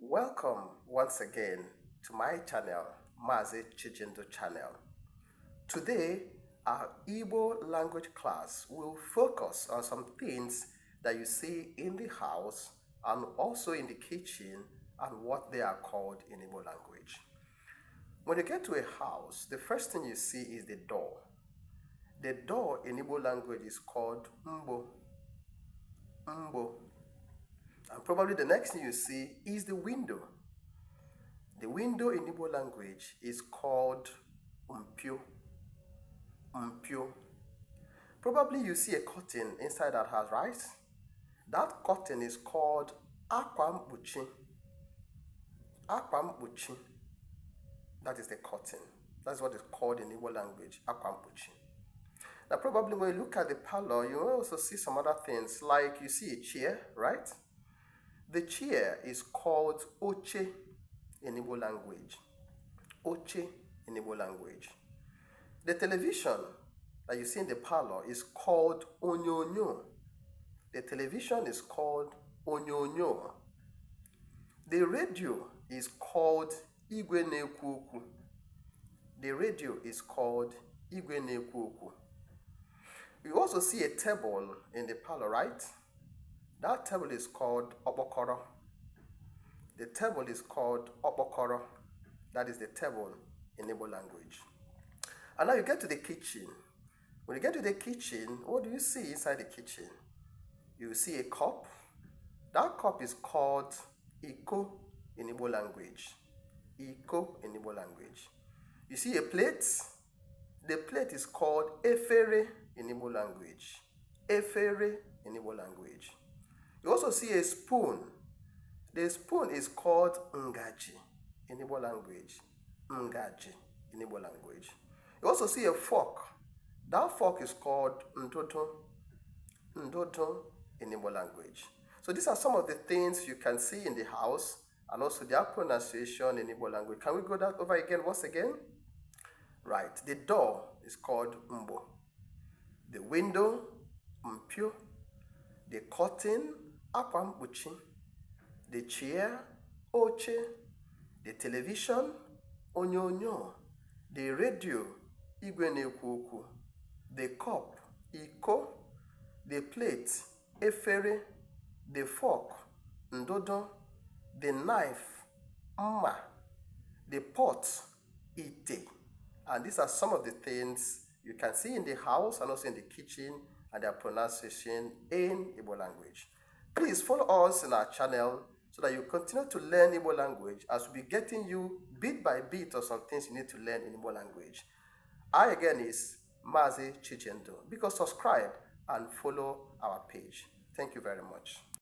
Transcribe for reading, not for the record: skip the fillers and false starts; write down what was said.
Welcome once again to my channel, Mazi Chijindo channel. Today, our Igbo language class will focus on some things that you see in the house and also in the kitchen and what they are called in Igbo language. When you get to a house, the first thing you see is the door. The door in Igbo language is called mbo. Mbo. And probably the next thing you see is the window. The window in Igbo language is called umpio. Umpio. Probably you see a curtain inside that house, right? That curtain is called akwa mkpuchi. Akwa mkpuchi. That is the curtain. That's what it's called in Igbo language, akwa mkpuchi. Now probably when you look at the parlor, you will also see some other things, like you see a chair, right? The chair is called oche in Igbo language. Oche in Igbo language. The television that you see in the parlor is called onyonyo. The television is called onyonyo. The radio is called igwe na-ekwu okwu. The radio is called igwe na-ekwu okwu. You also see a table in the parlor, right? That table is called opokoro. The table is called opokoro. That is the table in Igbo language. And now you get to the kitchen. When you get to the kitchen, what do you see inside the kitchen? You see a cup. That cup is called iko in Igbo language. Iko in Igbo language. You see a plate. The plate is called efere in Igbo language. Efere in Igbo language. You also see a spoon. The spoon is called ngaji in Igbo language. Ngaji in Igbo language. You also see a fork. That fork is called ndodo. Ndodo in Igbo language. So these are some of the things you can see in the house and also their pronunciation in Igbo language. Can we go that over again once again? Right. The door is called mbo. The window, mpio. The curtain, akwa mkpuchi. The chair, oche. The television, onyonyo. The radio, igwe na-ekwu okwu. The cup, iko. The plate, efere. The fork, ndodo. The knife, mma. The pot, ite. And these are some of the things you can see in the house and also in the kitchen and their pronunciation in Igbo language. Please follow us in our channel so that you continue to learn Igbo language as we'll be getting you bit by bit of some things you need to learn in Igbo language. I again is Mazi Chijindo. Because subscribe and follow our page. Thank you very much.